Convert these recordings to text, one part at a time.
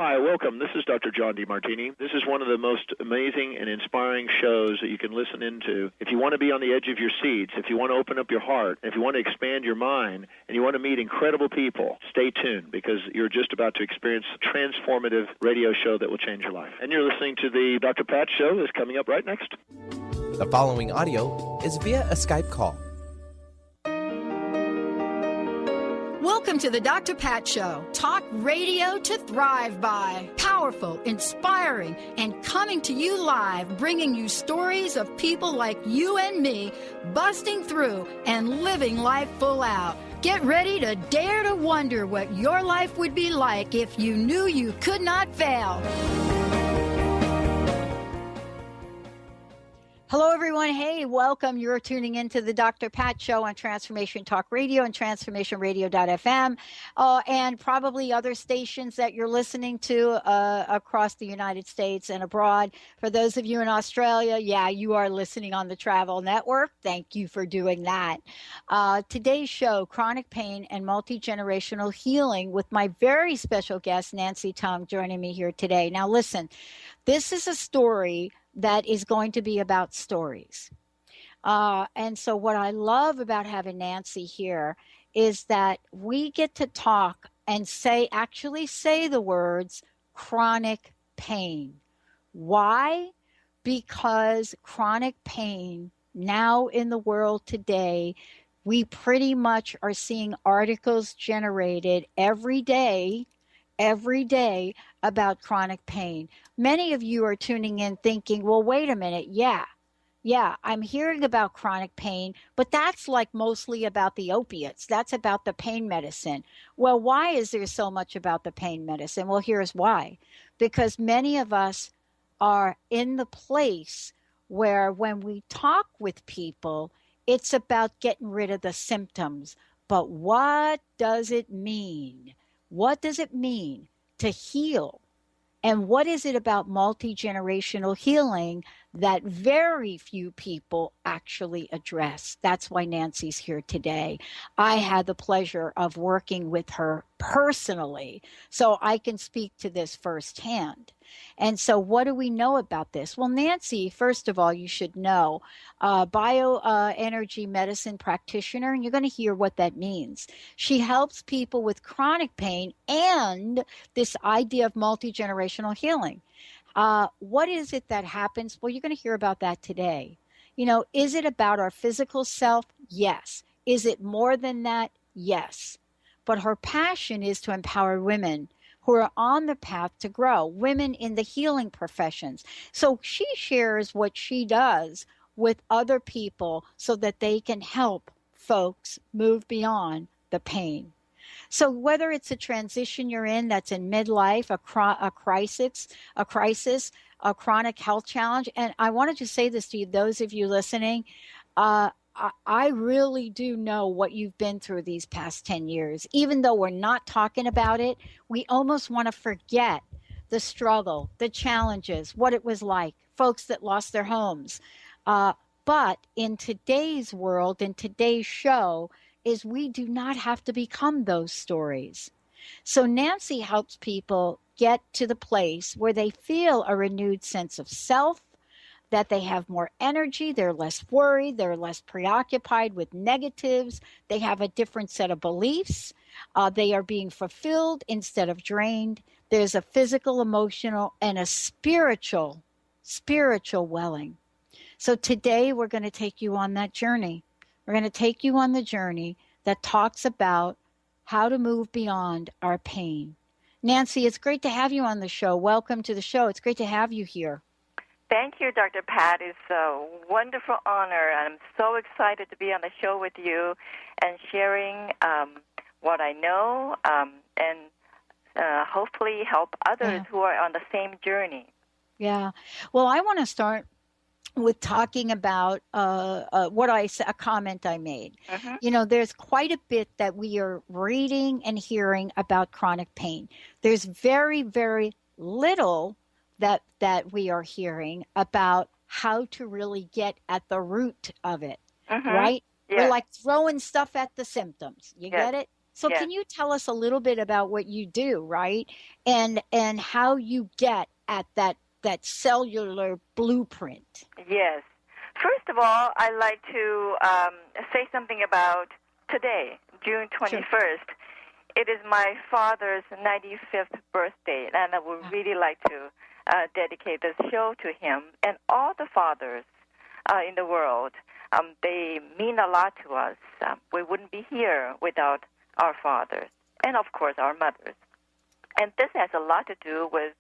Hi, welcome. This is Dr. John DeMartini. This is one of the most amazing and inspiring shows that you can listen into. If you want to be on the edge of your seats, if you want to open up your heart, if you want to expand your mind, and you want to meet incredible people, stay tuned because you're just about to experience a transformative radio show that will change your life. And you're listening to the Dr. Pat Show that's coming up right next. The following audio is via a Skype call. Welcome to the Dr. Pat Show. Talk radio to thrive by. Powerful, inspiring, and coming to you live, bringing you stories of people like you and me busting through and living life full out. Get ready to dare to wonder what your life would be like if you knew you could not fail. Hello, everyone. Hey, welcome. You're tuning into the Dr. Pat Show on Transformation Talk Radio and TransformationRadio.fm, and probably other stations that you're listening to across the United States and abroad. For those of you in Australia, yeah, you are listening on the Travel Network. Thank you for doing that. Today's show, Chronic Pain and Multi-Generational Healing, with my very special guest, Nancy Tung, joining me here today. Now, listen, this is a story that is going to be about stories. And so what I love about having Nancy here is that we get to talk and actually say the words chronic pain. Why? Because chronic pain now in the world today, we pretty much are seeing articles generated every day about chronic pain. Many of you are tuning in thinking, well, wait a minute. Yeah, I'm hearing about chronic pain, but that's like mostly about the opiates. That's about the pain medicine. Well, why is there so much about the pain medicine? Well, here's why. Because many of us are in the place where when we talk with people, it's about getting rid of the symptoms. But what does it mean? What does it mean to heal? And what is it about multi-generational healing that very few people actually address? That's why Nancy's here today. I had the pleasure of working with her personally, so I can speak to this firsthand. And so what do we know about this? Well, Nancy, first of all, you should know, bioenergy medicine practitioner, and you're going to hear what that means. She helps people with chronic pain and this idea of multi-generational healing. What is it that happens? Well, you're going to hear about that today. You know, is it about our physical self? Yes. Is it more than that? Yes. But her passion is to empower women who are on the path to grow, women in the healing professions. So she shares what she does with other people so that they can help folks move beyond the pain. So whether it's a transition you're in that's in midlife, a crisis, a chronic health challenge, and I wanted to say this to you, those of you listening, I really do know what you've been through these past 10 years. Even though we're not talking about it, we almost want to forget the struggle, the challenges, what it was like, folks that lost their homes. But in today's world, in today's show, is we do not have to become those stories. So Nancy helps people get to the place where they feel a renewed sense of self, that they have more energy, they're less worried, they're less preoccupied with negatives, they have a different set of beliefs, they are being fulfilled instead of drained. There's a physical, emotional, and a spiritual welling. So today we're going to take you on that journey. We're going to take you on the journey that talks about how to move beyond our pain. Nancy, it's great to have you on the show. Welcome to the show. It's great to have you here. Thank you, Dr. Pat. It's a wonderful honor. I'm so excited to be on the show with you and sharing what I know and hopefully help others who are on the same journey. Yeah. Well, I want to start with talking about a comment I made. Mm-hmm. You know, there's quite a bit that we are reading and hearing about chronic pain. There's very, very little that we are hearing about how to really get at the root of it, right? Yes. We're like throwing stuff at the symptoms. You get it? So Yes. can you tell us a little bit about what you do, right? And how you get at that cellular blueprint? Yes. First of all, I'd like to say something about today, June Sure. 21st. It is my father's 95th birthday, and I would really like to dedicate this show to him and all the fathers in the world. They mean a lot to us. We wouldn't be here without our fathers and, of course, our mothers. And this has a lot to do with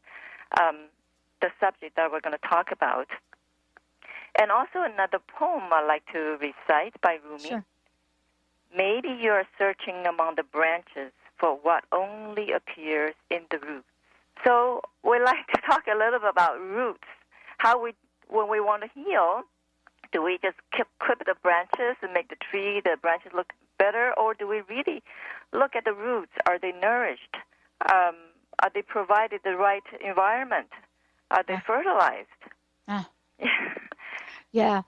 the subject that we're going to talk about. And also another poem I'd like to recite by Rumi. Sure. Maybe you're searching among the branches for what only appears in the roots. So we like to talk a little bit about roots. When we want to heal, do we just clip the branches and make the branches look better, or do we really look at the roots? Are they nourished? Are they provided the right environment? Are they fertilized? Yeah.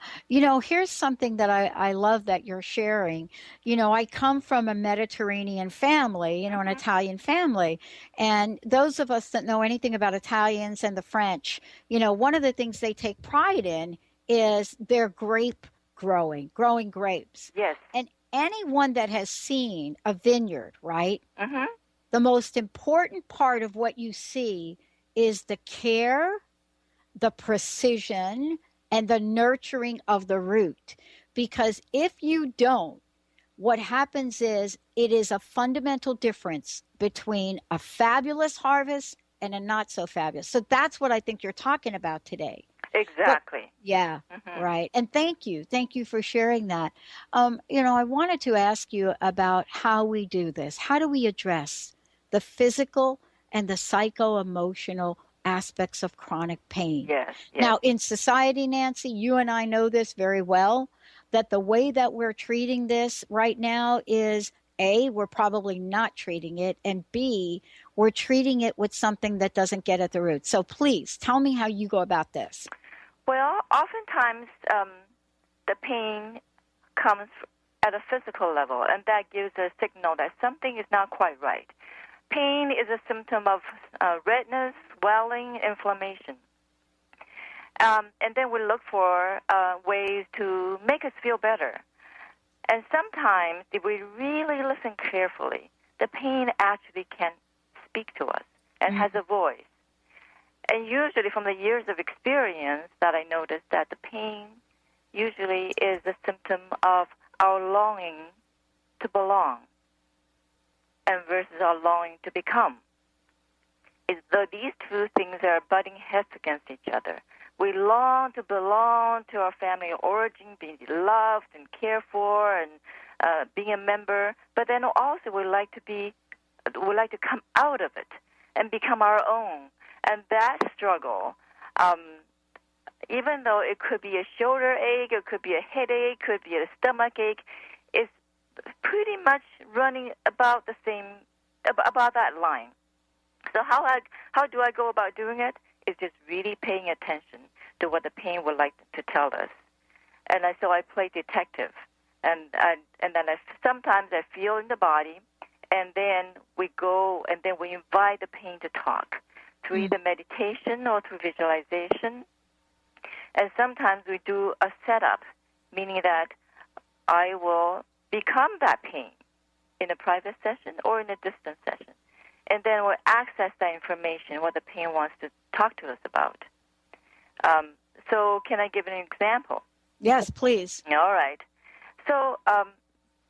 Here's something that I love that you're sharing. I come from a Mediterranean family, an Italian family. And those of us that know anything about Italians and the French, one of the things they take pride in is their grape growing grapes. Yes. And anyone that has seen a vineyard, right? Mm-hmm. The most important part of what you see is the care, the precision, and the nurturing of the root. Because if you don't, what happens is it is a fundamental difference between a fabulous harvest and a not so fabulous. So that's what I think you're talking about today. Exactly. But, yeah, right. And thank you for sharing that. I wanted to ask you about how we do this. How do we address the physical and the psycho-emotional aspects of chronic pain? Yes. Now, in society, Nancy, you and I know this very well, that the way that we're treating this right now is A, we're probably not treating it, and B, we're treating it with something that doesn't get at the root. So please tell me how you go about this. Well, oftentimes the pain comes at a physical level, and that gives a signal that something is not quite right. Pain is a symptom of redness, swelling, inflammation. And then we look for ways to make us feel better. And sometimes, if we really listen carefully, the pain actually can speak to us and has a voice. And usually from the years of experience that I noticed that the pain usually is a symptom of our longing to belong and versus our longing to become. It's though these two things are butting heads against each other. We long to belong to our family of origin, being loved and cared for, and being a member. But then also we like to come out of it and become our own. And that struggle, even though it could be a shoulder ache, it could be a headache, could be a stomach ache, is pretty much running about the same, about that line. So how do I go about doing it? Is just really paying attention to what the pain would like to tell us. And so I play detective. And then sometimes I feel in the body, and then we go, and then we invite the pain to talk through either meditation or through visualization. And sometimes we do a setup, meaning that I will become that pain in a private session or in a distant session. And then we'll access that information, what the pain wants to talk to us about. So can I give an example? Yes, please. All right. So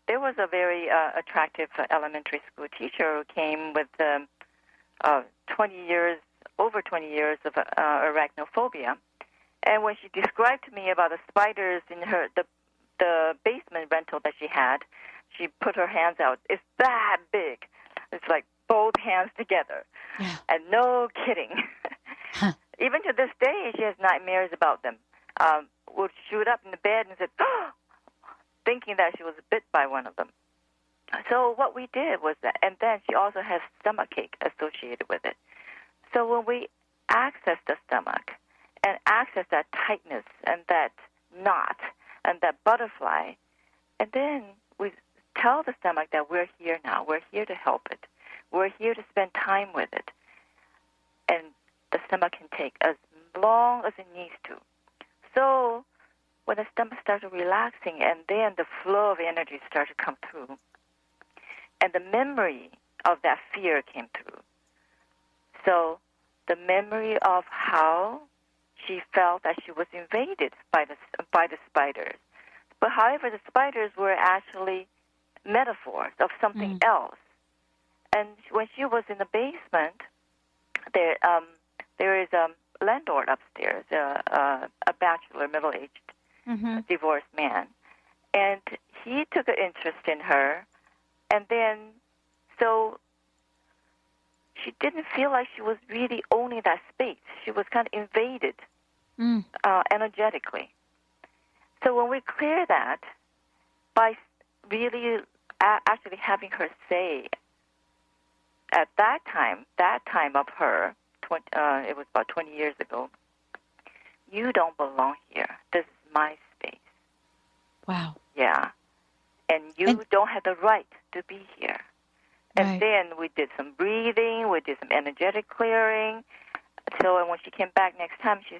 there was a very attractive elementary school teacher who came with over 20 years of arachnophobia. And when she described to me about the spiders in the basement rental that she had, she put her hands out. It's that big. It's like both hands together. Yeah. And no kidding. Even to this day, she has nightmares about them. Would shoot up in the bed and said, thinking that she was bit by one of them. So what we did was that, and then she also has stomachache associated with it. So when we access the stomach and access that tightness and that knot and that butterfly, and then we tell the stomach that we're here now. We're here to help it. We're here to spend time with it. And the stomach can take as long as it needs to. So when the stomach started relaxing, and then the flow of energy started to come through, and the memory of that fear came through. So the memory of how she felt that she was invaded by the spiders. But however, the spiders were actually metaphors of something else. And when she was in the basement, there is a landlord upstairs, a bachelor, middle-aged, divorced man. And he took an interest in her. And then, so she didn't feel like she was really owning that space. She was kind of invaded energetically. So when we clear that, by really actually having her say, at that time of her, it was about 20 years ago, you don't belong here. This is my space. Wow. Yeah. And you don't have the right to be here. And then we did some breathing, we did some energetic clearing. So and when she came back next time, she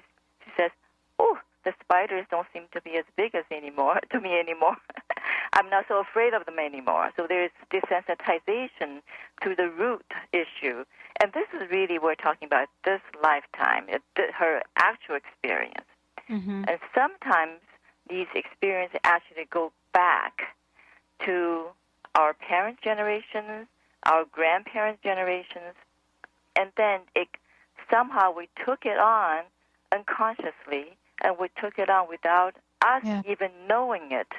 says, "Oh, the spiders don't seem to be as big to me anymore. I'm not so afraid of them anymore." So there's desensitization to the root issue. And this is really we're talking about this lifetime, her actual experience. And sometimes these experiences actually go back to our parents' generations, our grandparents' generations, and then somehow we took it on unconsciously, and we took it on without us even knowing it.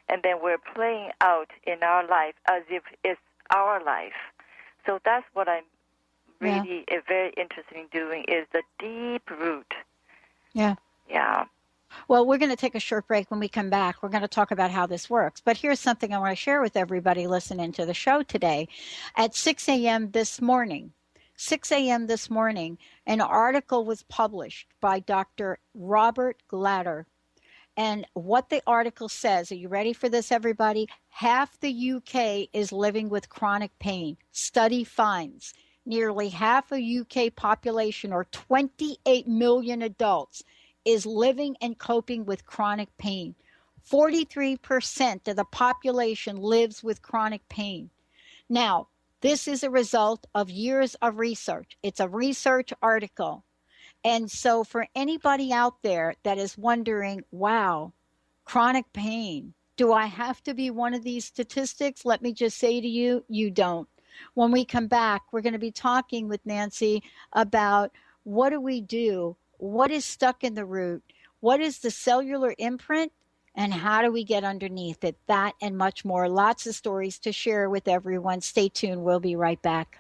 And then we're playing out in our life as if it's our life. So that's what I'm really very interested in doing, is the deep root. Yeah. Yeah. Well, we're going to take a short break. When we come back, we're going to talk about how this works. But here's something I want to share with everybody listening to the show today. At 6 a.m. this morning, an article was published by Dr. Robert Glatter. And what the article says, are you ready for this, everybody? Half the UK is living with chronic pain. Study finds nearly half a UK population, or 28 million adults, is living and coping with chronic pain. 43% of the population lives with chronic pain. Now, this is a result of years of research. It's a research article. And so for anybody out there that is wondering, wow, chronic pain, do I have to be one of these statistics? Let me just say to you, you don't. When we come back, we're going to be talking with Nancy about what do we do? What is stuck in the root? What is the cellular imprint? And how do we get underneath it? That and much more. Lots of stories to share with everyone. Stay tuned. We'll be right back.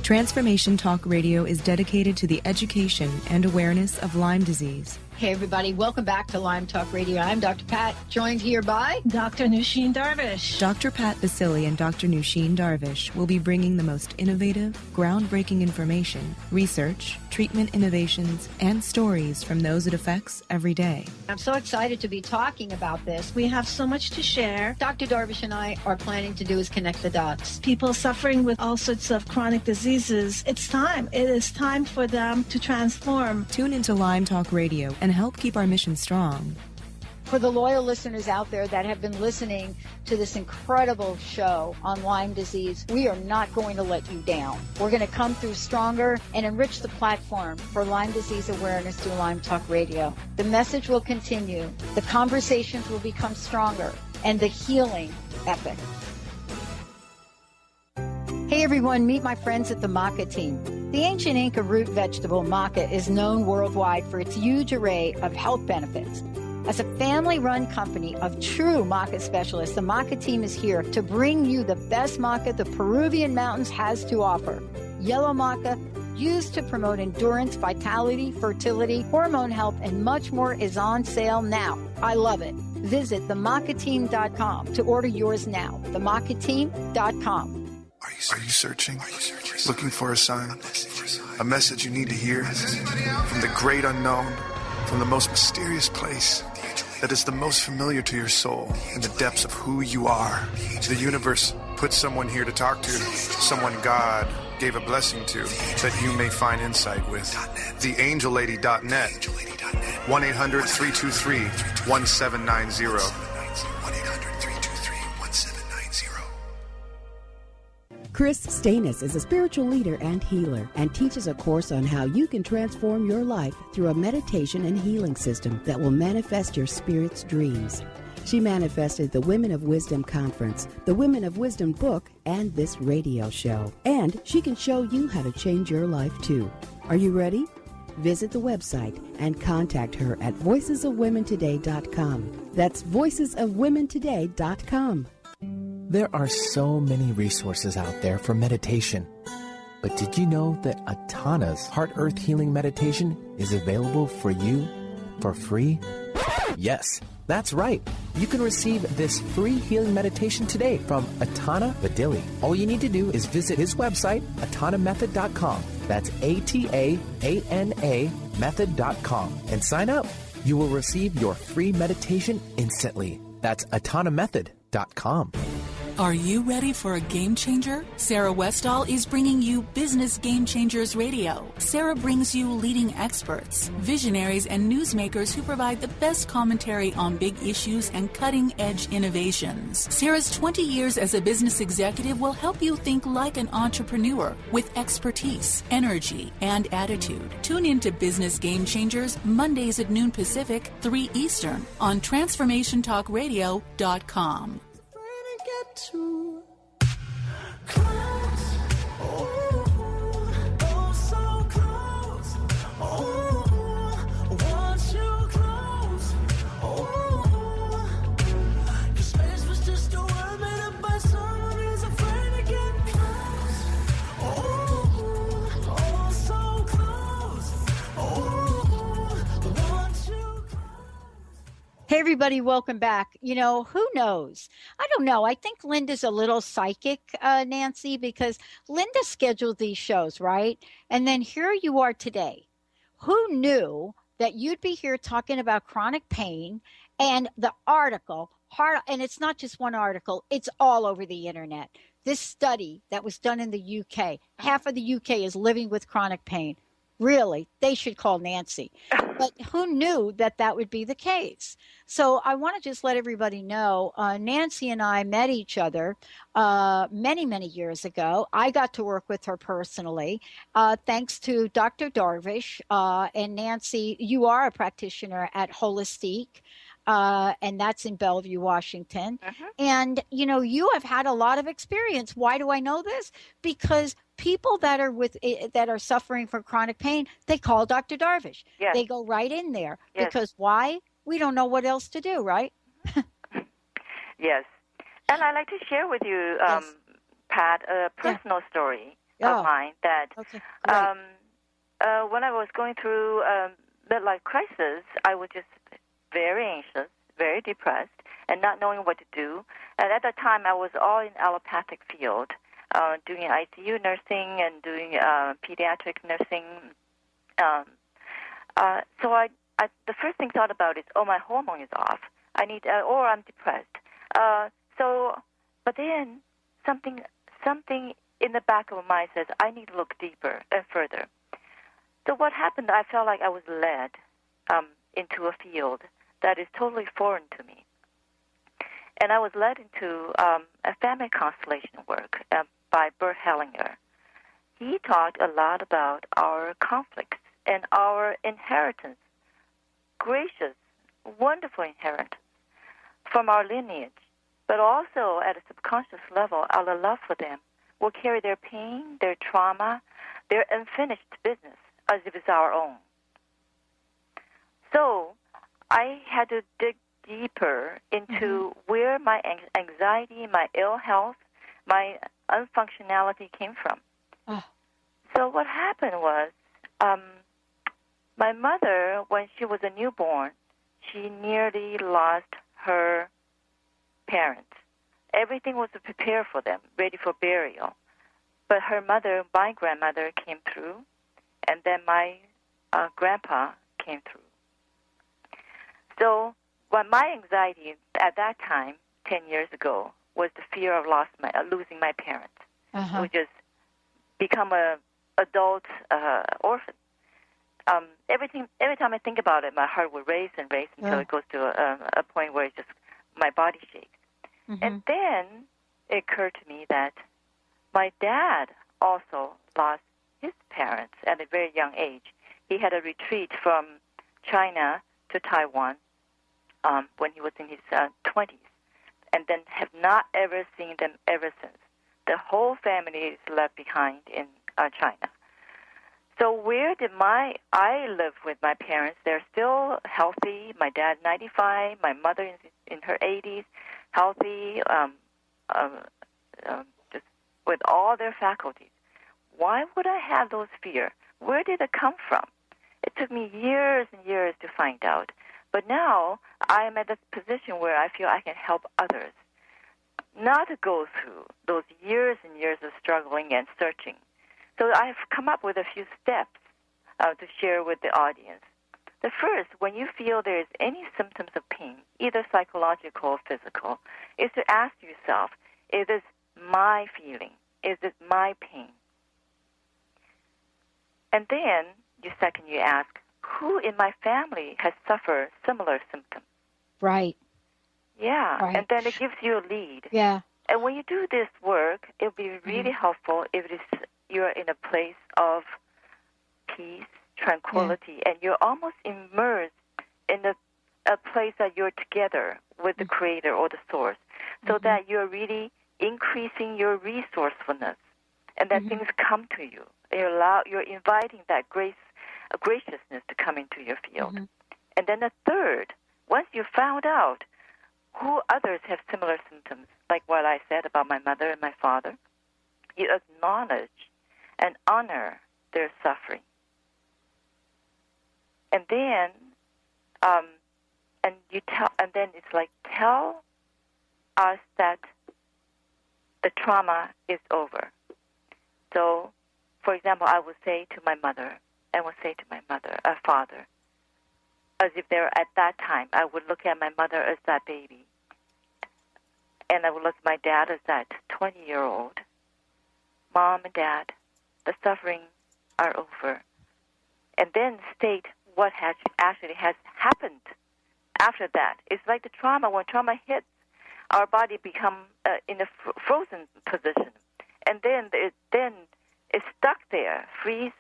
Transformation Talk Radio is dedicated to the education and awareness of Lyme disease. Hey, everybody. Welcome back to Lyme Talk Radio. I'm Dr. Pat, joined here by Dr. Nusheen Darvish. Dr. Pat Basili and Dr. Nusheen Darvish will be bringing the most innovative, groundbreaking information, research, treatment innovations, and stories from those it affects every day. I'm so excited to be talking about this. We have so much to share. Dr. Darvish and I are planning to do is connect the dots. People suffering with all sorts of chronic diseases, it's time. It is time for them to transform. Tune into Lyme Talk Radio and help keep our mission strong. For the loyal listeners out there that have been listening to this incredible show on Lyme disease, we are not going to let you down. We're going to come through stronger and enrich the platform for Lyme disease awareness through Lyme Talk Radio. The message will continue, the conversations will become stronger, and the healing epic. Hey everyone, meet my friends at the maca team. The ancient Inca root vegetable maca is known worldwide for its huge array of health benefits. As a family-run company of true maca specialists, the maca team is here to bring you the best maca the Peruvian mountains has to offer. Yellow maca, used to promote endurance, vitality, fertility, hormone health, and much more is on sale now. I love it. Visit themakateam.com to order yours now. Themakateam.com. Are you searching? Looking for a sign? A message you need to hear? From the great unknown? From the most mysterious place that is the most familiar to your soul in the depths of who you are? The universe put someone here to talk to, someone God gave a blessing to, that you may find insight with. TheAngelLady.net, 1-800-323-1790. Chris Stanis is a spiritual leader and healer and teaches a course on how you can transform your life through a meditation and healing system that will manifest your spirit's dreams. She manifested the Women of Wisdom Conference, the Women of Wisdom book, and this radio show. And she can show you how to change your life too. Are you ready? Visit the website and contact her at voicesofwomentoday.com. That's voicesofwomentoday.com. There are so many resources out there for meditation. But did you know that Atana's Heart Earth Healing Meditation is available for you for free? Yes, that's right. You can receive this free healing meditation today from Atana Vadili. All you need to do is visit his website, atanamethod.com. That's ATAANA method.com, and sign up. You will receive your free meditation instantly. That's atanamethod.com. Are you ready for a game changer? Sarah Westall is bringing you Business Game Changers Radio. Sarah brings you leading experts, visionaries, and newsmakers who provide the best commentary on big issues and cutting-edge innovations. Sarah's 20 years as a business executive will help you think like an entrepreneur with expertise, energy, and attitude. Tune in to Business Game Changers Mondays at noon Pacific, 3 Eastern on TransformationTalkRadio.com. Too close, oh, so close, want you close, your space was just a word made up by someone who's afraid to get close, so close, want you close. Hey, everybody, welcome back. You know, who knows? I don't know. I think Linda's a little psychic, Nancy, because Linda scheduled these shows, right? And then here you are today. Who knew that you'd be here talking about chronic pain and the article, and it's not just one article, it's all over the internet. This study that was done in the UK, half of the UK is living with chronic pain. Really, they should call Nancy. But who knew that that would be the case? So I want to just let everybody know, Nancy and I met each other many, many years ago. I got to work with her personally, thanks to Dr. Darvish. And Nancy, you are a practitioner at Holistique. And that's in Bellevue, Washington. And, you know, you have had a lot of experience. Why do I know this? Because people that are suffering from chronic pain, they call Dr. Darvish. Yes. They go right in there. Yes. Because why? We don't know what else to do, right? Yes. And I'd like to share with you, Pat, a personal story of mine that when I was going through midlife crisis, I was just very anxious, very depressed, and not knowing what to do. And at that time, I was all in allopathic field, doing ICU nursing and doing pediatric nursing. So I the first thing I thought about is, my hormone is off. I need, or I'm depressed. But then something in the back of my mind says, I need to look deeper and further. So what happened? I felt like I was led into a field that is totally foreign to me. And I was led into a family constellation work by Bert Hellinger. He talked a lot about our conflicts and our inheritance, gracious, wonderful inheritance from our lineage, but also at a subconscious level, our love for them will carry their pain, their trauma, their unfinished business as if it's our own. So I had to dig deeper into where my anxiety, my ill health, my unfunctionality came from. So what happened was, my mother, when she was a newborn, she nearly lost her parents. Everything was prepared for them, ready for burial. But her mother, my grandmother, came through, and then my grandpa came through. So my anxiety at that time, 10 years ago, was the fear of losing my parents, who just become a adult orphan. Every time I think about it, my heart will race and race until it goes to a point where it's just my body shakes. And then it occurred to me that my dad also lost his parents at a very young age. He had a retreat from China to Taiwan when he was in his 20s, and then have not ever seen them ever since. The whole family is left behind in China. So where did I live with my parents? They're still healthy. My dad, 95. My mother in her 80s, healthy, just with all their faculties. Why would I have those fears? Where did it come from? It took me years and years to find out. But now I am at this position where I feel I can help others not to go through those years and years of struggling and searching. So I've come up with a few steps to share with the audience. The first, when you feel there's any symptoms of pain, either psychological or physical, is to ask yourself, is this my feeling? Is it my pain? And then you ask, who in my family has suffered similar symptoms? Right. Yeah, right. And then it gives you a lead. Yeah. And when you do this work, it'll be really helpful if you're in a place of peace, tranquility, and you're almost immersed in a place that you're together with the Creator or the Source, so that you're really increasing your resourcefulness, and that things come to you. You're inviting that graciousness to come into your field. And then the third, once you found out who others have similar symptoms, like what I said about my mother and my father, you acknowledge and honor their suffering. And then, and then it's like, tell us that the trauma is over. So, for example, I would say to my mother, and would say to my father, as if they're at that time, I would look at my mother as that baby, and I would look at my dad as that 20-year-old. Mom and Dad, the suffering are over. And then state what actually has happened after that. It's like the trauma. When trauma hits, our body become in a frozen position. And then it's stuck there, freeze,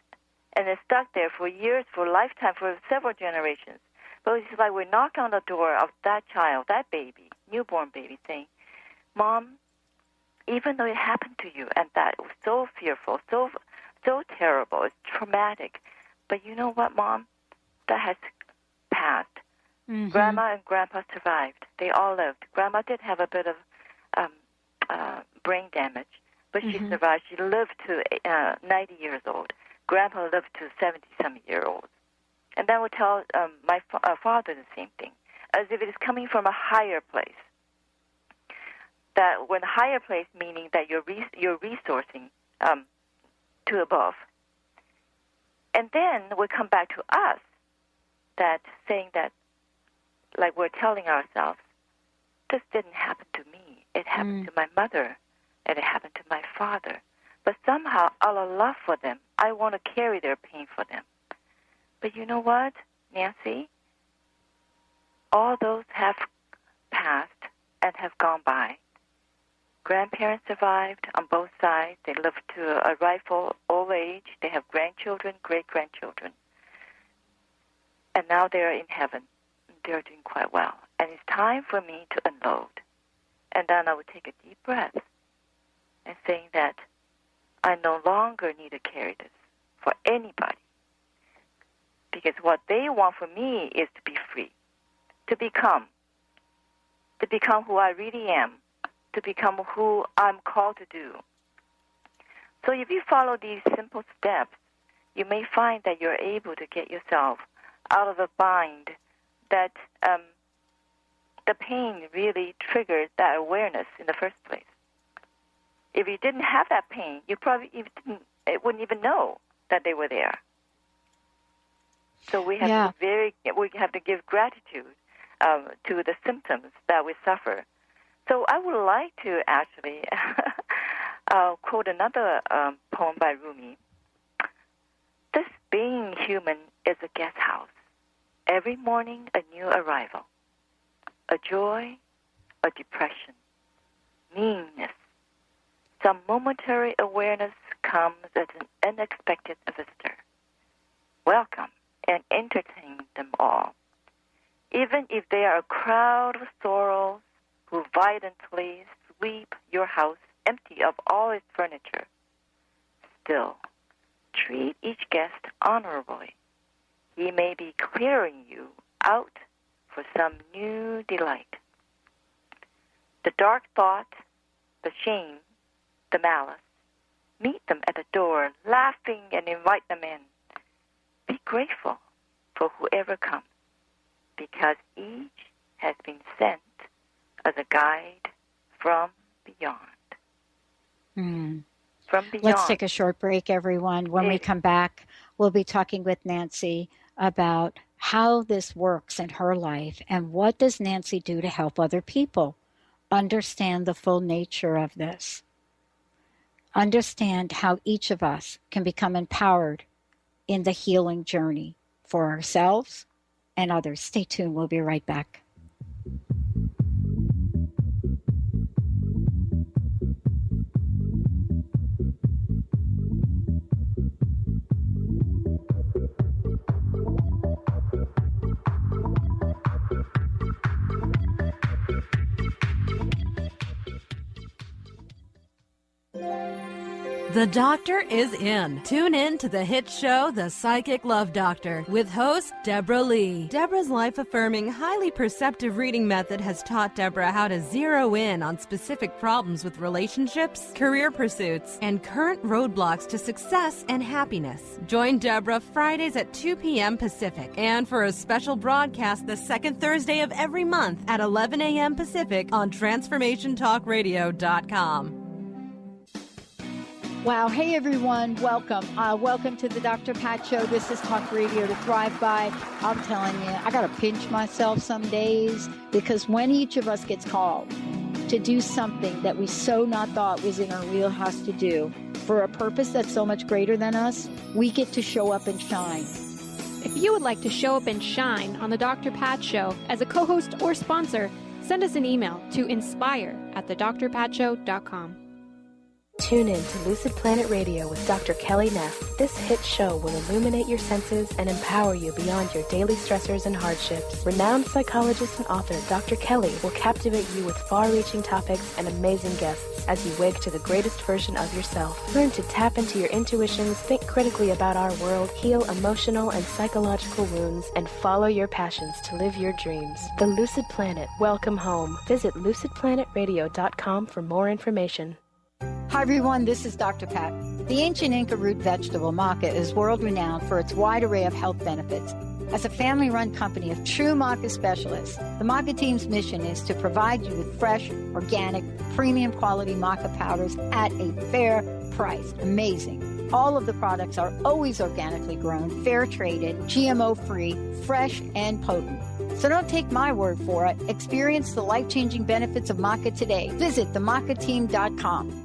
and it's stuck there for years, for a lifetime, for several generations. But it's like we knock on the door of that child, that baby, newborn baby, saying, Mom, even though it happened to you and that it was so fearful, so terrible, it's traumatic, but you know what, Mom? That has passed. Grandma and Grandpa survived. They all lived. Grandma did have a bit of brain damage, but she survived. She lived to 90 years old. Grandpa lived to 70-some-year-old. And then we'll tell my father the same thing, as if it is coming from a higher place. That when higher place, meaning that you're resourcing to above. And then we come back to us, that saying that, like we're telling ourselves, this didn't happen to me. It happened to my mother, and it happened to my father. But somehow, out of love for them, I want to carry their pain for them. But you know what, Nancy? All those have passed and have gone by. Grandparents survived on both sides. They lived to a rightful old age. They have grandchildren, great-grandchildren. And now they're in heaven. They're doing quite well. And it's time for me to unload. And then I would take a deep breath and saying that I no longer need to carry this for anybody. Because what they want for me is to be free, to become who I really am, to become who I'm called to do. So if you follow these simple steps, you may find that you're able to get yourself out of a bind that the pain really triggered that awareness in the first place. If you didn't have that pain, you probably wouldn't even know that they were there. So we have to give gratitude to the symptoms that we suffer. So I would like to actually quote another poem by Rumi. This being human is a guest house. Every morning a new arrival. A joy, a depression, meanness. Some momentary awareness comes as an unexpected visitor. Welcome and entertain them all. Even if they are a crowd of sorrows who violently sweep your house empty of all its furniture, still treat each guest honorably. He may be clearing you out for some new delight. The dark thought, the shame, the malice, meet them at the door, laughing, and invite them in. Be grateful for whoever comes, because each has been sent as a guide from beyond. From beyond. Let's take a short break, everyone. When we come back, we'll be talking with Nancy about how this works in her life and what does Nancy do to help other people understand the full nature of this. Understand how each of us can become empowered in the healing journey for ourselves and others. Stay tuned. We'll be right back. The Doctor is in. Tune in to the hit show, The Psychic Love Doctor, with host Deborah Lee. Deborah's life-affirming, highly perceptive reading method has taught Deborah how to zero in on specific problems with relationships, career pursuits, and current roadblocks to success and happiness. Join Deborah Fridays at 2 p.m. Pacific, and for a special broadcast the second Thursday of every month at 11 a.m. Pacific on TransformationTalkRadio.com. Wow. Hey, everyone. Welcome. Welcome to the Dr. Pat Show. This is Talk Radio to Thrive By. I'm telling you, I got to pinch myself some days, because when each of us gets called to do something that we so not thought was in our wheelhouse to do for a purpose that's so much greater than us, we get to show up and shine. If you would like to show up and shine on the Dr. Pat Show as a co-host or sponsor, send us an email to inspire@thedrpatshow.com. Tune in to Lucid Planet Radio with Dr. Kelly Neff. This hit show will illuminate your senses and empower you beyond your daily stressors and hardships. Renowned psychologist and author Dr. Kelly will captivate you with far-reaching topics and amazing guests as you wake to the greatest version of yourself. Learn to tap into your intuitions, think critically about our world, heal emotional and psychological wounds, and follow your passions to live your dreams. The Lucid Planet. Welcome home. Visit lucidplanetradio.com for more information. Hi, everyone. This is Dr. Pat. The ancient Inca root vegetable maca is world-renowned for its wide array of health benefits. As a family-run company of true maca specialists, the maca team's mission is to provide you with fresh, organic, premium-quality maca powders at a fair price. Amazing. All of the products are always organically grown, fair-traded, GMO-free, fresh, and potent. So don't take my word for it. Experience the life-changing benefits of maca today. Visit themacateam.com.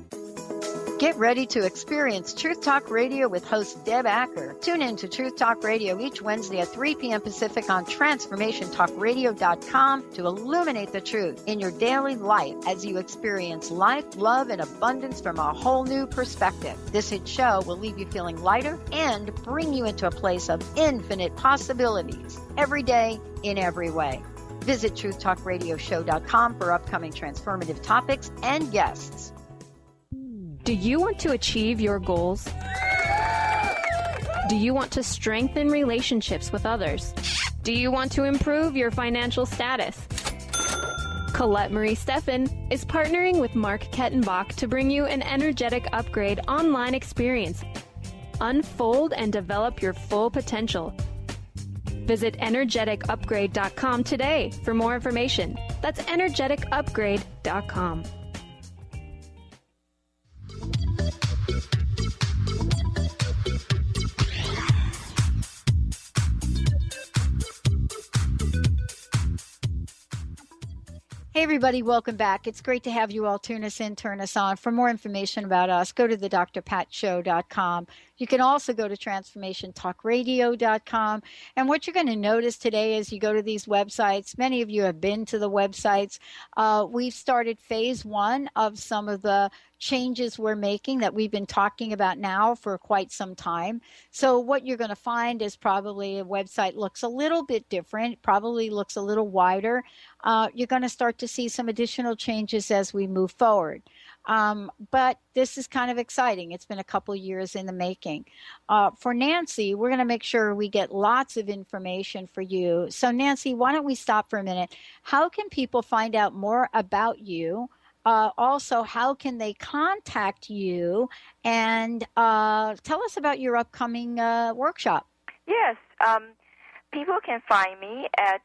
Get ready to experience Truth Talk Radio with host Deb Acker. Tune in to Truth Talk Radio each Wednesday at 3 p.m. Pacific on TransformationTalkRadio.com to illuminate the truth in your daily life as you experience life, love, and abundance from a whole new perspective. This hit show will leave you feeling lighter and bring you into a place of infinite possibilities every day in every way. Visit TruthTalkRadioshow.com for upcoming transformative topics and guests. Do you want to achieve your goals? Do you want to strengthen relationships with others? Do you want to improve your financial status? Colette Marie Steffen is partnering with Mark Kettenbach to bring you an energetic upgrade online experience. Unfold and develop your full potential. Visit energeticupgrade.com today for more information. That's energeticupgrade.com. Hey, everybody, welcome back. It's great to have you all tune us in, turn us on. For more information about us, go to the drpatshow.com. You can also go to transformationtalkradio.com. And what you're going to notice today as you go to these websites, many of you have been to the websites. We've started phase 1 of some of the changes we're making that we've been talking about now for quite some time. So what you're going to find is probably a website looks a little bit different, probably looks a little wider. You're going to start to see some additional changes as we move forward. But this is kind of exciting. It's been a couple years in the making. For Nancy, we're going to make sure we get lots of information for you. So Nancy, why don't we stop for a minute? How can people find out more about you? Also, how can they contact you? And tell us about your upcoming workshop. Yes. People can find me at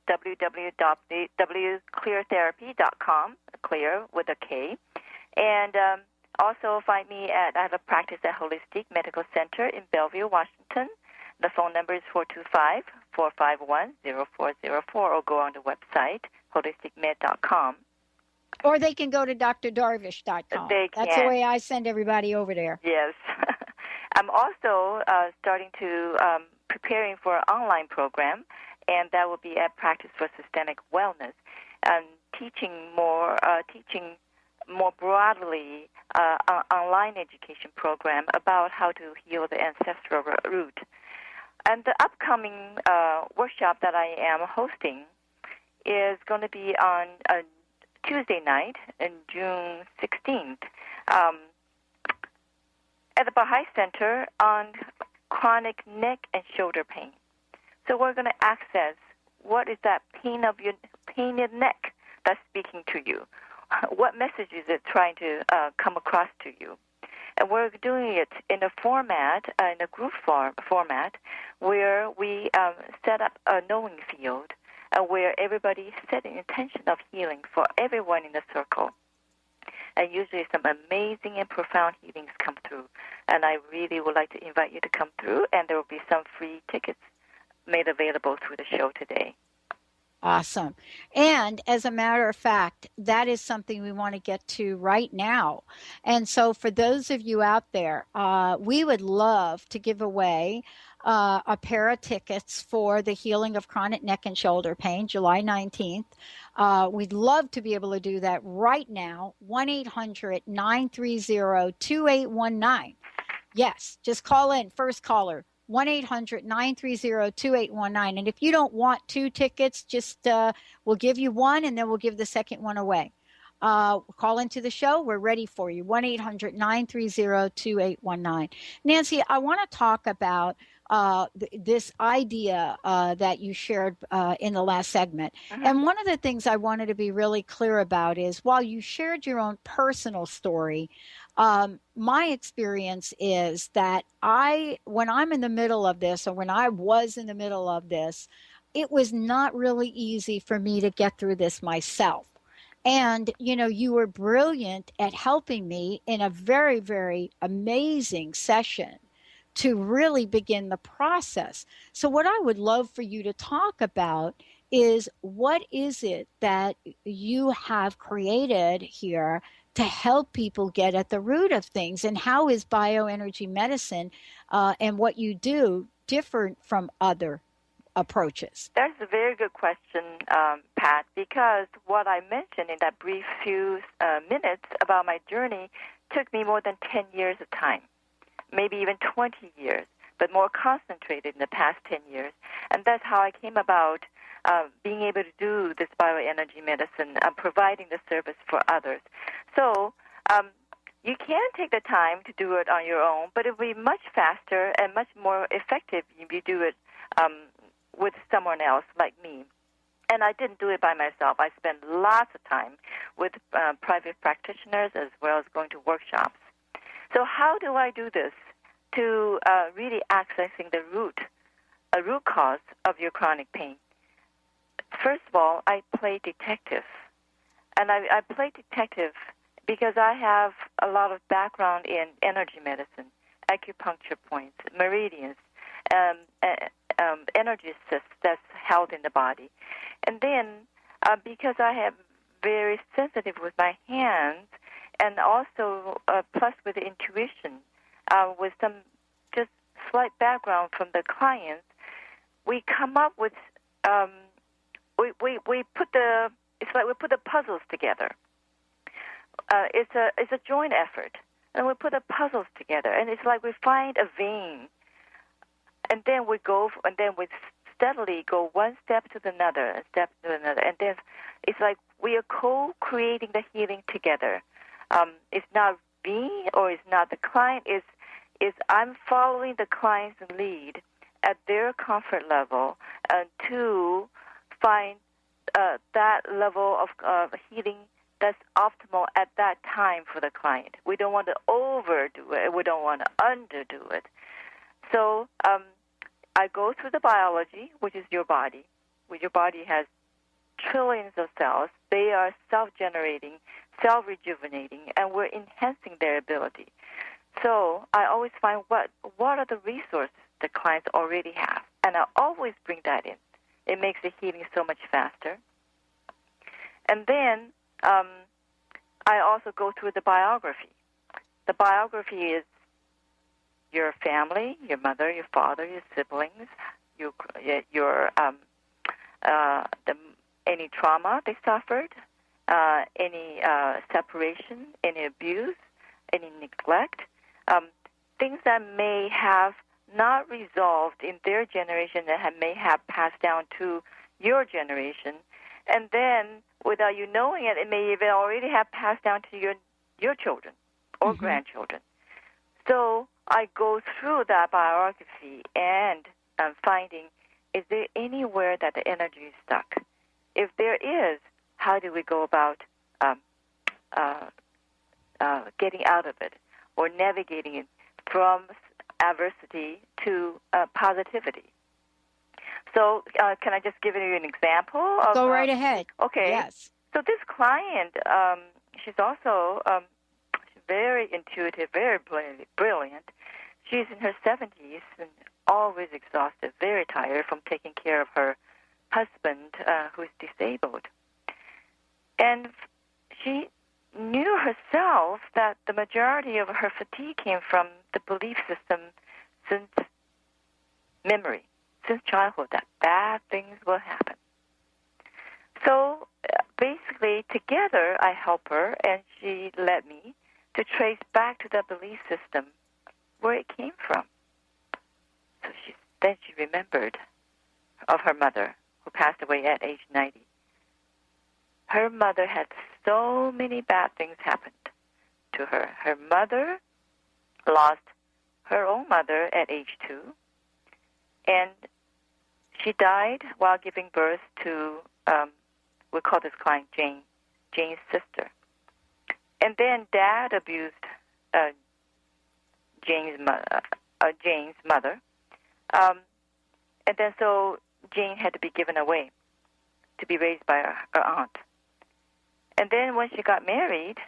www.cleartherapy.com, clear with a K. And also find me I have a practice at Holistic Medical Center in Bellevue, Washington. The phone number is 425-451-0404, or go on the website, holisticmed.com. Or they can go to drdarvish.com. That's the way I send everybody over there. Yes. I'm also starting to preparing for an online program, and that will be at Practice for Systemic Wellness, teaching more broadly online education program about how to heal the ancestral root. And the upcoming workshop that I am hosting is going to be on Tuesday night, on June 16th, at the Baha'i Center on chronic neck and shoulder pain. So we're going to access what is that pain in neck that's speaking to you. What message is it trying to come across to you? And we're doing it in a format, in a group format, where we set up a knowing field, where everybody set an intention of healing for everyone in the circle. And usually some amazing and profound healings come through. And I really would like to invite you to come through, and there will be some free tickets made available through the show today. Awesome. And as a matter of fact, that is something we want to get to right now. And so for those of you out there, we would love to give away a pair of tickets for the healing of chronic neck and shoulder pain, July 19th. We'd love to be able to do that right now. 1-800-930-2819. Yes, just call in, first caller. 1-800-930-2819. And if you don't want 2 tickets, just we'll give you one, and then we'll give the second one away. Call into the show. We're ready for you. 1-800-930-2819. Nancy, I want to talk about this idea that you shared in the last segment. And one of the things I wanted to be really clear about is, while you shared your own personal story, my experience is that when I'm in the middle of this, or when I was in the middle of this, it was not really easy for me to get through this myself. And, you were brilliant at helping me in a very, very amazing session to really begin the process. So what I would love for you to talk about is, what is it that you have created here to help people get at the root of things, and how is bioenergy medicine and what you do different from other approaches? That's a very good question, Pat, because what I mentioned in that brief few minutes about my journey took me more than 10 years of time, maybe even 20 years, but more concentrated in the past 10 years. And that's how I came about being able to do this bioenergy medicine, providing the service for others. So you can take the time to do it on your own, but it will be much faster and much more effective if you do it with someone else like me. And I didn't do it by myself. I spent lots of time with private practitioners as well as going to workshops. So how do I do this to really accessing the root cause of your chronic pain? First of all, I play detective. And I play detective because I have a lot of background in energy medicine, acupuncture points, meridians, energy cysts that's held in the body. And then because I have very sensitive with my hands and also plus with intuition, with some just slight background from the clients, we come up with, we put the, it's like we put the puzzles together. It's a joint effort, and we put the puzzles together, and it's like we find a vein, and then we go, and then we steadily go one step to another, and step to another, and then it's like we are co-creating the healing together. It's not me or it's not the client. It's I'm following the client's lead at their comfort level to find that level of healing that's optimal at that time for the client. We don't want to overdo it. We don't want to underdo it. So I go through the biology, which is your body. Your body has trillions of cells. They are self-generating, self-rejuvenating, and we're enhancing their ability. So I always find what are the resources the clients already have, and I always bring that in. It makes the healing so much faster. And then I also go through the biography. The biography is your family, your mother, your father, your siblings, any trauma they suffered, any separation, any abuse, any neglect, things that may have not resolved in their generation that may have passed down to your generation, and then without you knowing it, it may even already have passed down to your children or grandchildren. So I go through that biography and I'm finding, is there anywhere that the energy is stuck? If there is, how do we go about getting out of it or navigating it from adversity to positivity? So can I just give you an example? Go right ahead. Okay. Yes. So this client, she's also very intuitive, very brilliant. She's in her 70s and always exhausted, very tired from taking care of her husband who is disabled. And she knew herself that the majority of her fatigue came from the belief system since memory, since childhood, that bad things will happen. So basically, together, I help her, and she led me to trace back to that belief system where it came from. So then she remembered of her mother, who passed away at age 90. Her mother had so many bad things happen to her. Her mother lost her own mother at age 2, and she died while giving birth to, we call this client Jane, Jane's sister. And then Dad abused Jane's mother. And then so Jane had to be given away to be raised by her aunt. And then when she got married,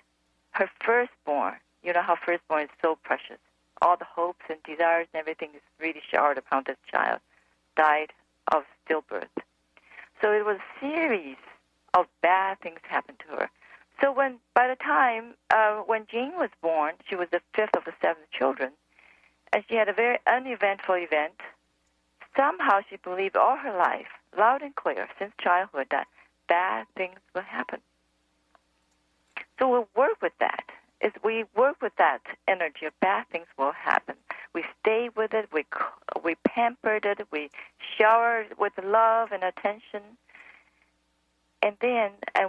her firstborn, you know how firstborn is so precious. All the hopes and desires and everything is really showered upon this child, died of stillbirth. So it was a series of bad things happened to her. So by the time when Jane was born, she was the fifth of the 7 children, and she had a very uneventful event. Somehow she believed all her life, loud and clear, since childhood, that bad things will happen. So we'll work with that. We work with that energy of bad things will happen. We stay with it. We pampered it. We showered with love and attention. And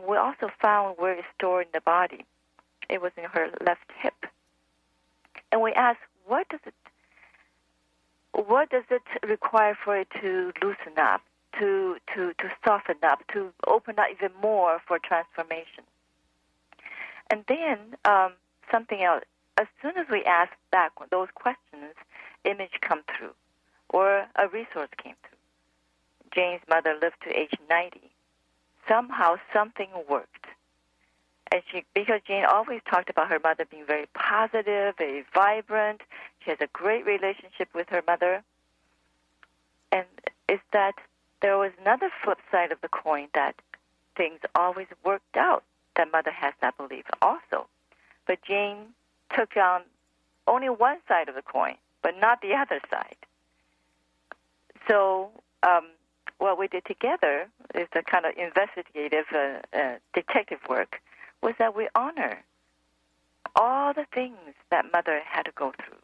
we also found where it's stored in the body. It was in her left hip. And we asked, what does it require for it to loosen up? to soften up, to open up even more for transformation. And then something else. As soon as we ask back those questions, image come through, or a resource came through. Jane's mother lived to age 90. Somehow something worked. And because Jane always talked about her mother being very positive, very vibrant. She has a great relationship with her mother. And it's that there was another flip side of the coin, that things always worked out. That mother has that belief also. But Jane took on only one side of the coin, but not the other side. So what we did together is the kind of investigative detective work, was that we honor all the things that mother had to go through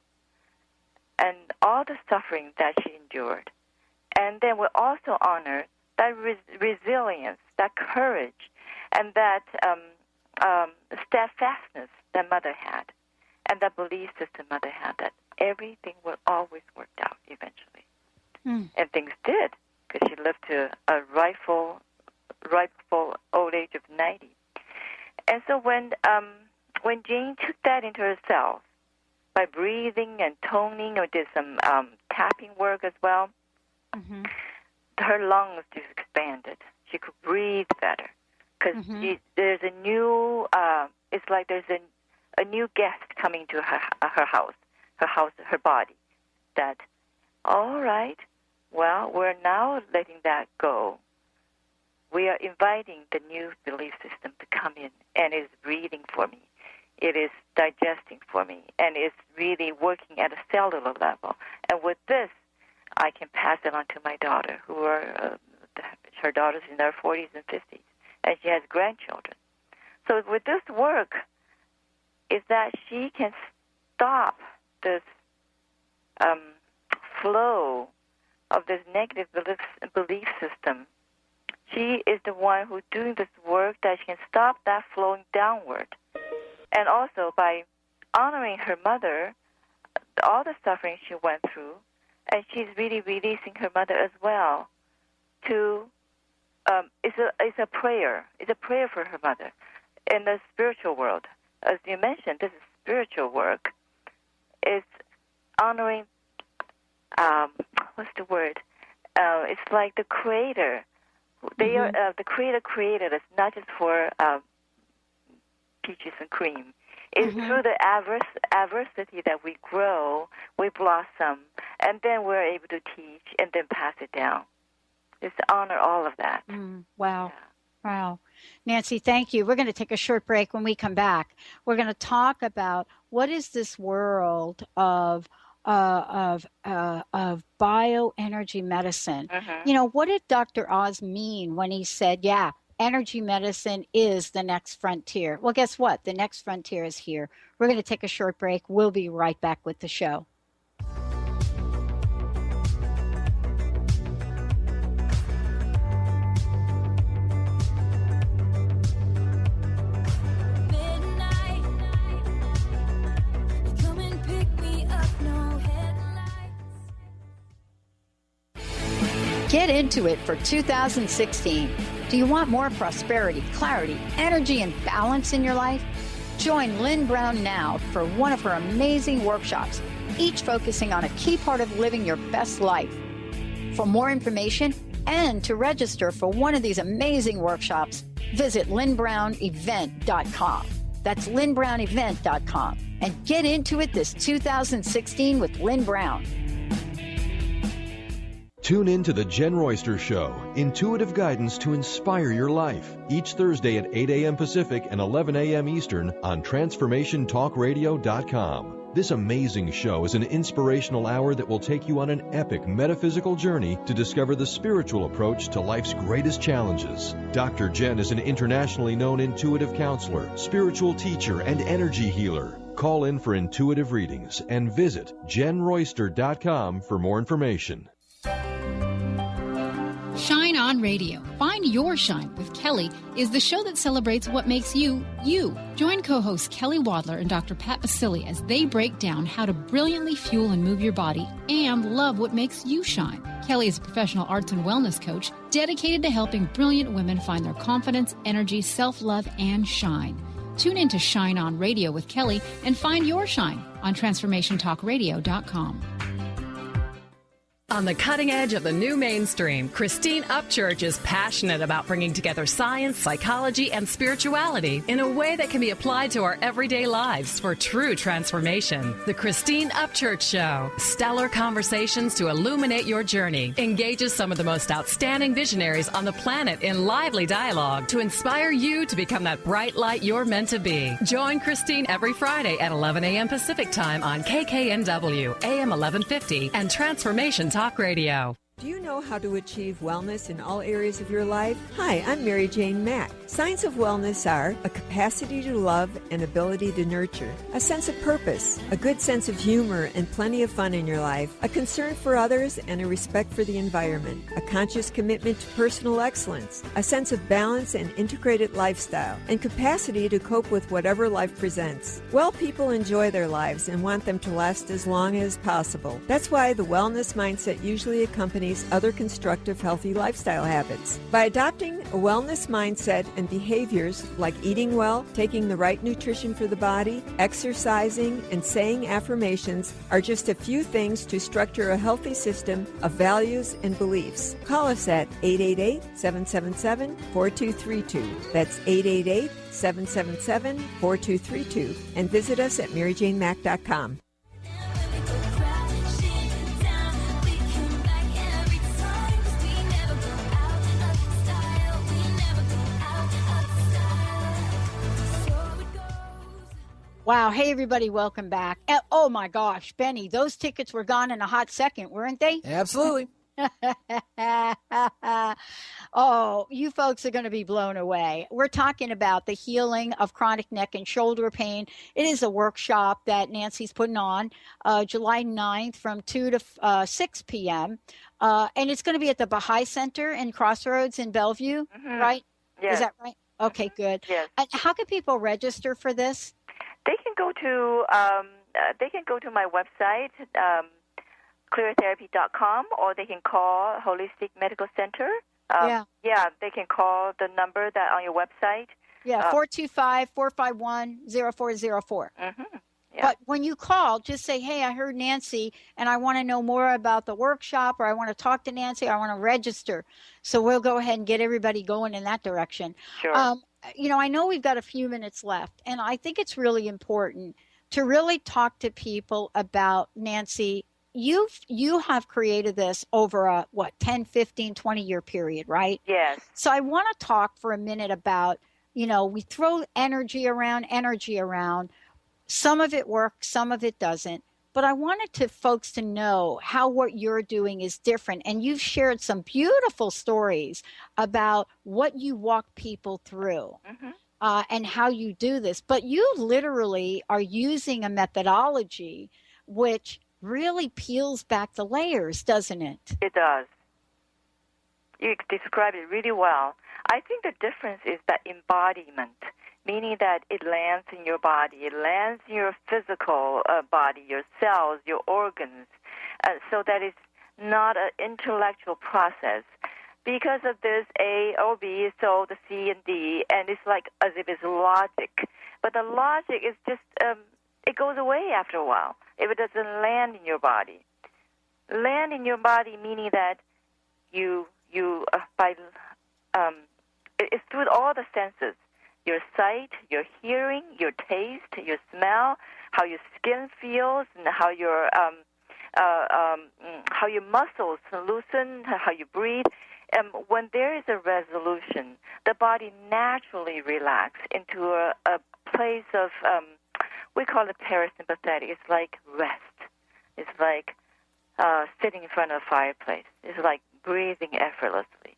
and all the suffering that she endured. And then we also honor that resilience, that courage, and that steadfastness that mother had, and that belief system mother had, that everything will always work out eventually. And things did, because she lived to a rightful old age of 90. And so when Jane took that into herself by breathing and toning, or did some tapping work as well, her lungs just expanded. She could breathe better, because there's a new. It's like there's a new guest coming to her house, her body. That, all right. Well, we're now letting that go. We are inviting the new belief system to come in, and it's breathing for me. It is digesting for me, and it's really working at a cellular level. And with this, I can pass it on to my daughter, who are her daughter's in their 40s and 50s, and she has grandchildren. So with this work, is that she can stop this flow of this negative belief system. She is the one who's doing this work, that she can stop that flowing downward. And also by honoring her mother, all the suffering she went through, and she's really releasing her mother as well. It's a prayer. It's a prayer for her mother. In the spiritual world, as you mentioned, this is spiritual work. It's honoring. What's the word? It's like the Creator. They are the Creator created us not just for peaches and cream. It's through the adversity that we grow, we blossom, and then we're able to teach and then pass it down. Just honor all of that. Wow. Yeah. Wow. Nancy, thank you. We're going to take a short break. When we come back, we're going to talk about what is this world of bioenergy medicine. You know, what did Dr. Oz mean when he said, yeah, energy medicine is the next frontier? Well, guess what? The next frontier is here. We're going to take a short break. We'll be right back with the show. Get into it for 2016. Do you want more prosperity, clarity, energy, and balance in your life? Join Lynn Brown now for one of her amazing workshops, each focusing on a key part of living your best life. For more information and to register for one of these amazing workshops, visit lynnbrownevent.com. That's lynnbrownevent.com. And get into it this 2016 with Lynn Brown. Tune in to The Jen Royster Show, intuitive guidance to inspire your life, each Thursday at 8 a.m. Pacific and 11 a.m. Eastern on TransformationTalkRadio.com. This amazing show is an inspirational hour that will take you on an epic metaphysical journey to discover the spiritual approach to life's greatest challenges. Dr. Jen is an internationally known intuitive counselor, spiritual teacher, and energy healer. Call in for intuitive readings and visit JenRoyster.com for more information. Shine On Radio. Find Your Shine with Kelly is the show that celebrates what makes you, you. Join co-hosts Kelly Wadler and Dr. Pat Basili as they break down how to brilliantly fuel and move your body and love what makes you shine. Kelly is a professional arts and wellness coach dedicated to helping brilliant women find their confidence, energy, self-love, and shine. Tune in to Shine On Radio with Kelly and find your shine on TransformationTalkRadio.com. On the cutting edge of the new mainstream, Christine Upchurch is passionate about bringing together science, psychology, and spirituality in a way that can be applied to our everyday lives for true transformation. The Christine Upchurch Show, stellar conversations to illuminate your journey, engages some of the most outstanding visionaries on the planet in lively dialogue to inspire you to become that bright light you're meant to be. Join Christine every Friday at 11 a.m. Pacific Time on KKNW, AM 1150, and Transformation Talk Radio. Do you know how to achieve wellness in all areas of your life? Hi, I'm Mary Jane Mack. Signs of wellness are a capacity to love and ability to nurture, a sense of purpose, a good sense of humor and plenty of fun in your life, a concern for others and a respect for the environment, a conscious commitment to personal excellence, a sense of balance and integrated lifestyle, and capacity to cope with whatever life presents. Well, people enjoy their lives and want them to last as long as possible. That's why the wellness mindset usually accompanies other constructive, healthy lifestyle habits. By adopting a wellness mindset and behaviors like eating well, taking the right nutrition for the body, exercising, and saying affirmations are just a few things to structure a healthy system of values and beliefs. Call us at 888-777-4232. That's 888-777-4232. And visit us at MaryJaneMack.com. Wow. Hey, everybody. Welcome back. Oh, my gosh, Benny, those tickets were gone in a hot second, weren't they? Absolutely. Oh, you folks are going to be blown away. We're talking about the healing of chronic neck and shoulder pain. It is a workshop that Nancy's putting on July 9th from 2 to 6 p.m. And it's going to be at the Baha'i Center in Crossroads in Bellevue, right? Yes. Is that right? Okay, good. Yes. And how can people register for this? They can go to my website, cleartherapy.com, or they can call Holistic Medical Center. Yeah, they can call the number that on your website. Yeah, 425-451-0404. Yeah. But when you call, just say, hey, I heard Nancy, and I want to know more about the workshop, or I want to talk to Nancy, or I want to register. So we'll go ahead and get everybody going in that direction. Sure. You know, I know we've got a few minutes left, and I think it's really important to really talk to people about, Nancy, you have created this over a, 10, 15, 20-year period, right? Yes. So I want to talk for a minute about, you know, we throw energy around. Some of it works, some of it doesn't. But I wanted folks to know how what you're doing is different. And you've shared some beautiful stories about what you walk people through and how you do this. But you literally are using a methodology which really peels back the layers, doesn't it? It does. You described it really well. I think the difference is that embodiment, meaning that it lands in your body, it lands in your physical body, your cells, your organs, so that it's not an intellectual process. Because of this A or B, so the C and D, and it's like as if it's logic. But the logic is just, it goes away after a while if it doesn't land in your body. Land in your body meaning that it's through all the senses. Your sight, your hearing, your taste, your smell, how your skin feels, and how your muscles loosen, how you breathe. When there is a resolution, the body naturally relaxes into a place of, we call it parasympathetic. It's like rest. It's like sitting in front of a fireplace. It's like breathing effortlessly.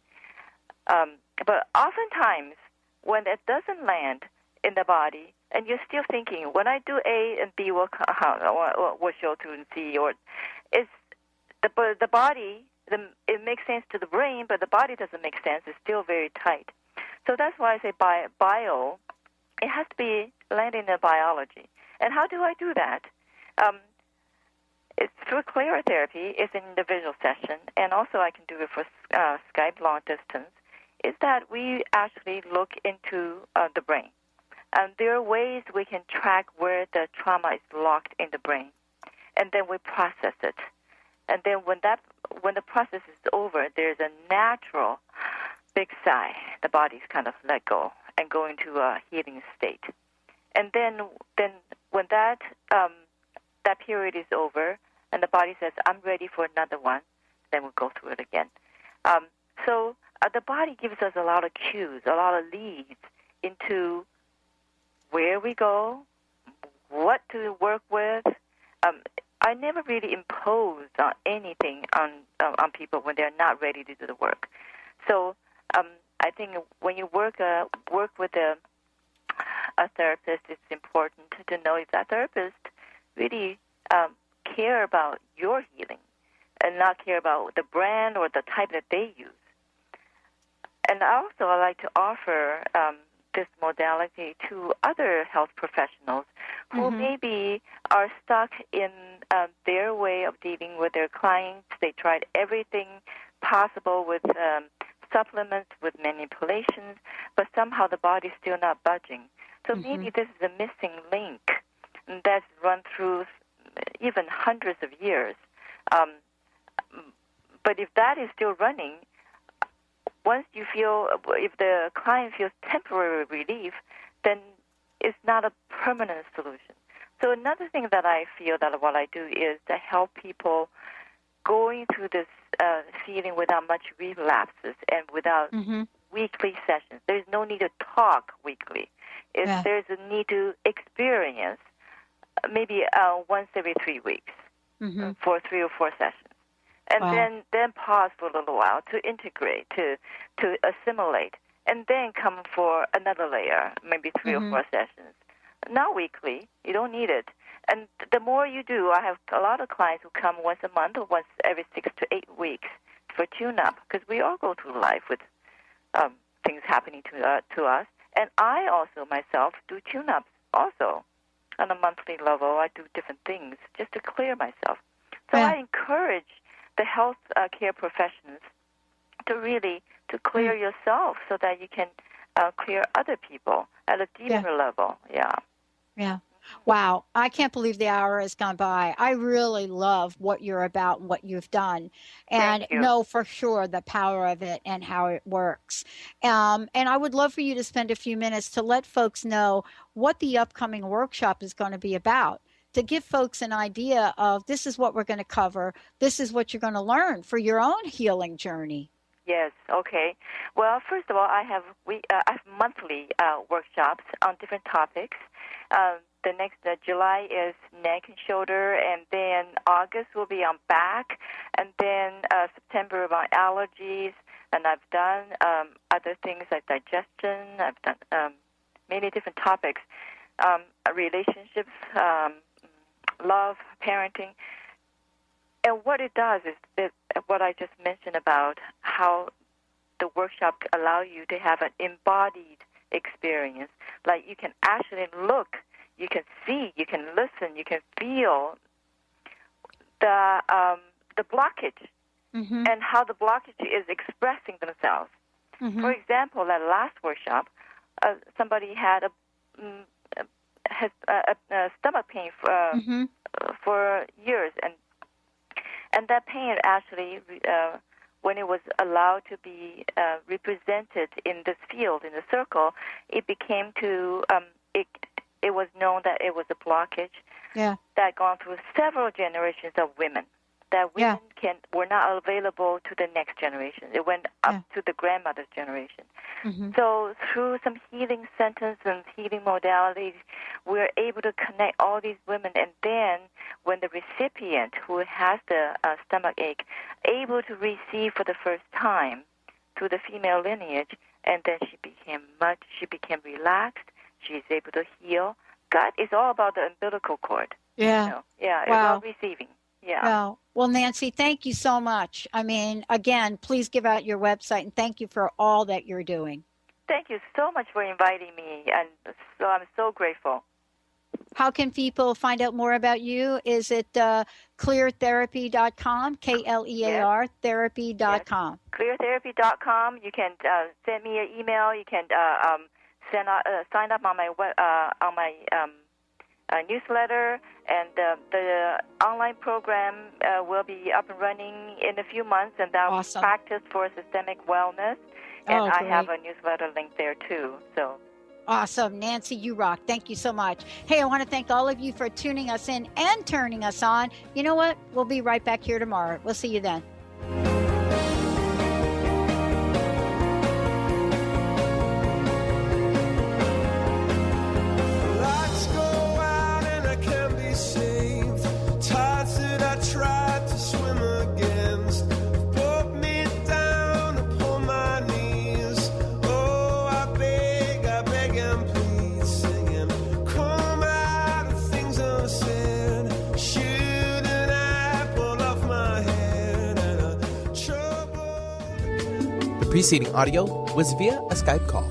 But oftentimes, when it doesn't land in the body, and you're still thinking, when I do A and B will show 2 and C, or it's the body. It makes sense to the brain, but the body doesn't make sense. It's still very tight. So that's why I say bio. It has to be landing in the biology. And how do I do that? It's through clearotherapy. It's an individual session, and also I can do it for Skype long distance, is that we actually look into the brain. There are ways we can track where the trauma is locked in the brain, and then we process it. And then when the process is over, there's a natural big sigh. The body's kind of let go and go into a healing state. And then when that period is over, and the body says, "I'm ready for another one," then we'll go through it again. So the body gives us a lot of cues, a lot of leads into where we go, what to work with. I never really impose anything on people when they're not ready to do the work. So I think when you work with a therapist, it's important to know if that therapist really care about your healing and not care about the brand or the type that they use. And also I like to offer this modality to other health professionals who maybe are stuck in their way of dealing with their clients. They tried everything possible with supplements, with manipulations, but somehow the body's still not budging. So maybe this is a missing link that's run through even hundreds of years. But if that is still running, once you feel, if the client feels temporary relief, then it's not a permanent solution. So another thing that I feel that what I do is to help people going through this feeling without much relapses and without weekly sessions. There's no need to talk weekly. There's a need to experience maybe once every 3 weeks for 3 or 4 sessions. And then pause for a little while to integrate, to assimilate, and then come for another layer, maybe 3 or 4 sessions. Not weekly. You don't need it. And the more you do, I have a lot of clients who come once a month or once every 6 to 8 weeks for tune-up, because we all go through life with things happening to us. And I also, myself, do tune-ups also on a monthly level. I do different things just to clear myself. So I encourage the health care professions to really to clear yourself so that you can clear other people at a deeper level. Yeah. Wow. I can't believe the hour has gone by. I really love what you're about and what you've done, and know for sure the power of it and how it works. And I would love for you to spend a few minutes to let folks know what the upcoming workshop is going to be about, to give folks an idea of this is what we're going to cover. This is what you're going to learn for your own healing journey. Yes. Okay. Well, first of all, I have monthly workshops on different topics. The next July is neck and shoulder, and then August will be on back, and then September about allergies. And I've done other things like digestion. I've done many different topics, relationships, love, parenting. And what it does is what I just mentioned about how the workshop allow you to have an embodied experience. Like you can actually look, you can see, you can listen, you can feel the blockage and how the blockage is expressing themselves. For example, that last workshop, somebody had a stomach pain for years, and that pain actually, when it was allowed to be represented in this field, in the circle, it became to, it was known that it was a blockage that had gone through several generations of women, that women were not available to the next generation. It went up to the grandmother's generation. So through some healing centers and healing modalities, we're able to connect all these women, and then when the recipient who has the stomach ache able to receive for the first time through the female lineage, and then she became relaxed. She's able to heal. Gut is all about the umbilical cord. Yeah. It's all receiving. Yeah. Well, Nancy, thank you so much. I mean, again, please give out your website, and thank you for all that you're doing. Thank you so much for inviting me, and so I'm so grateful. How can people find out more about you? Is it cleartherapy.com, K-L-E-A-R, Yes. therapy.com? Yes. Cleartherapy.com. You can send me an email. You can sign up on my newsletter, and the online program will be up and running in a few months, and that will practice for systemic wellness. And I have a newsletter link there too. So. Awesome. Nancy, you rock. Thank you so much. Hey, I want to thank all of you for tuning us in and turning us on. You know what? We'll be right back here tomorrow. We'll see you then. Lights go out and I can't be saved. Tides that I tried to swim against brought me down upon my knees. Oh, I beg and please, singing, come out of things unsaid. Shouldn't I pull off my head and The preceding audio was via a Skype call.